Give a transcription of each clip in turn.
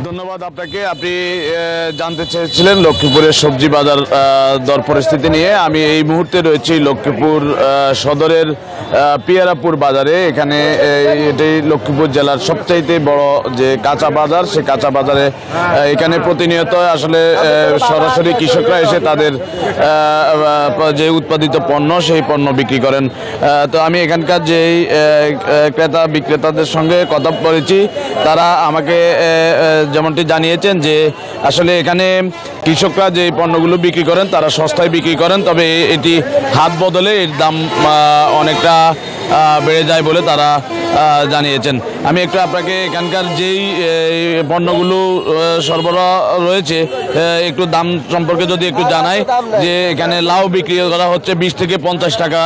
ধন্যবাদ আপনাকে। আপনি জানতে চেয়েছিলেন লক্ষ্মীপুরের সবজি বাজার দর পরিস্থিতি নিয়ে। আমি এই মুহূর্তে রয়েছি লক্ষ্মীপুর সদরের পিয়ারাপুর বাজারে। এখানে এটি লক্ষ্মীপুর জেলার সবচাইতে বড় যে কাঁচা বাজার, সে কাঁচা বাজারে এখানে প্রতিনিয়ত আসলে সরাসরি কৃষকরা এসে তাদের যে উৎপাদিত পণ্য সেই পণ্য বিক্রি করেন। তো আমি এখানকার যেই ক্রেতা বিক্রেতাদের সঙ্গে কথা বলেছি, তারা আমাকে যেমনটি জানিয়েছেন যে আসলে এখানে কৃষকরা যে পণ্যগুলো বিক্রি করেন তারা সস্তায় বিক্রি করেন, তবে এটি হাত বদলে এর দাম অনেকটা বেড়ে যায় বলে তারা জানিয়েছেন। আমি একটু আপনাকে এখানকার যেই পণ্যগুলো সরবরাহ রয়েছে একটু দাম সম্পর্কে যদি একটু জানাই, যে এখানে লাউ বিক্রি করা হচ্ছে 20 থেকে 50 টাকা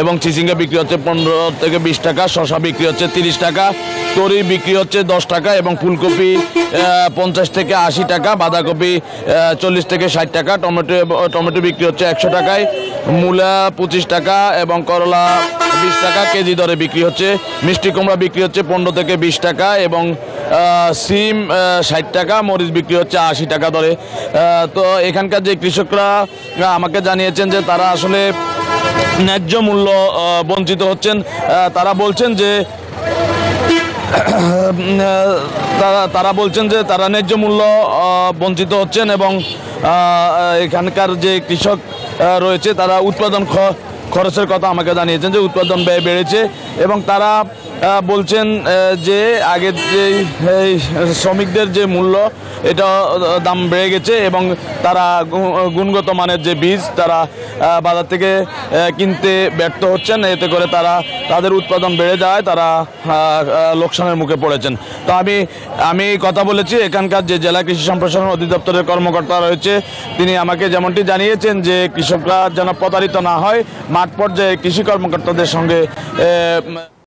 এবং চিচিঙ্গা বিক্রি হচ্ছে 15 থেকে 20 টাকা, শসা বিক্রি হচ্ছে 30 টাকা, তরি বিক্রি হচ্ছে 10 টাকা এবং ফুলকপি 50 থেকে 80 টাকা, বাঁধাকপি 40 থেকে 60 টাকা, টমেটো বিক্রি হচ্ছে 100 টাকায়, মূলা 25 টাকা এবং করলা 20 টাকা কেজি দরে বিক্রি হচ্ছে, মিষ্টি কুমড়া বিক্রি হচ্ছে 15 থেকে 20 টাকা এবং সিম 60 টাকা, মরিচ বিক্রি হচ্ছে 80 টাকা দরে। তো এখানকার যে কৃষকরা আমাকে জানিয়েছেন যে তারা আসলে ন্যায্য মূল্য বঞ্চিত হচ্ছেন। তারা বলছেন যে তারা ন্যায্য মূল্য বঞ্চিত হচ্ছেন এবং এখানকার যে কৃষক রয়েছে তারা উৎপাদন খরচের কথা আমাকে জানিয়েছেন যে উৎপাদন ব্যয় বেড়েছে এবং তারা বলছেন যে আগের যে শ্রমিকদের যে মূল্য এটা দাম বেড়ে গেছে এবং তারা গুণগত মানের যে বীজ তারা বাজার থেকে কিনতে ব্যর্থ হচ্ছেন, এতে করে তাদের উৎপাদন বেড়ে যাওয়ায় তারা লোকসানের মুখে পড়েছেন। তো আমি কথা বলেছি এখানকার যে জেলা কৃষি সম্প্রসারণ অধিদপ্তরের কর্মকর্তা রয়েছে, তিনি আমাকে যেমনটি জানিয়েছেন যে কৃষকরা যেন প্রতারিত না হয়, মাঠ পর্যায়ে কৃষি কর্মকর্তাদের সঙ্গে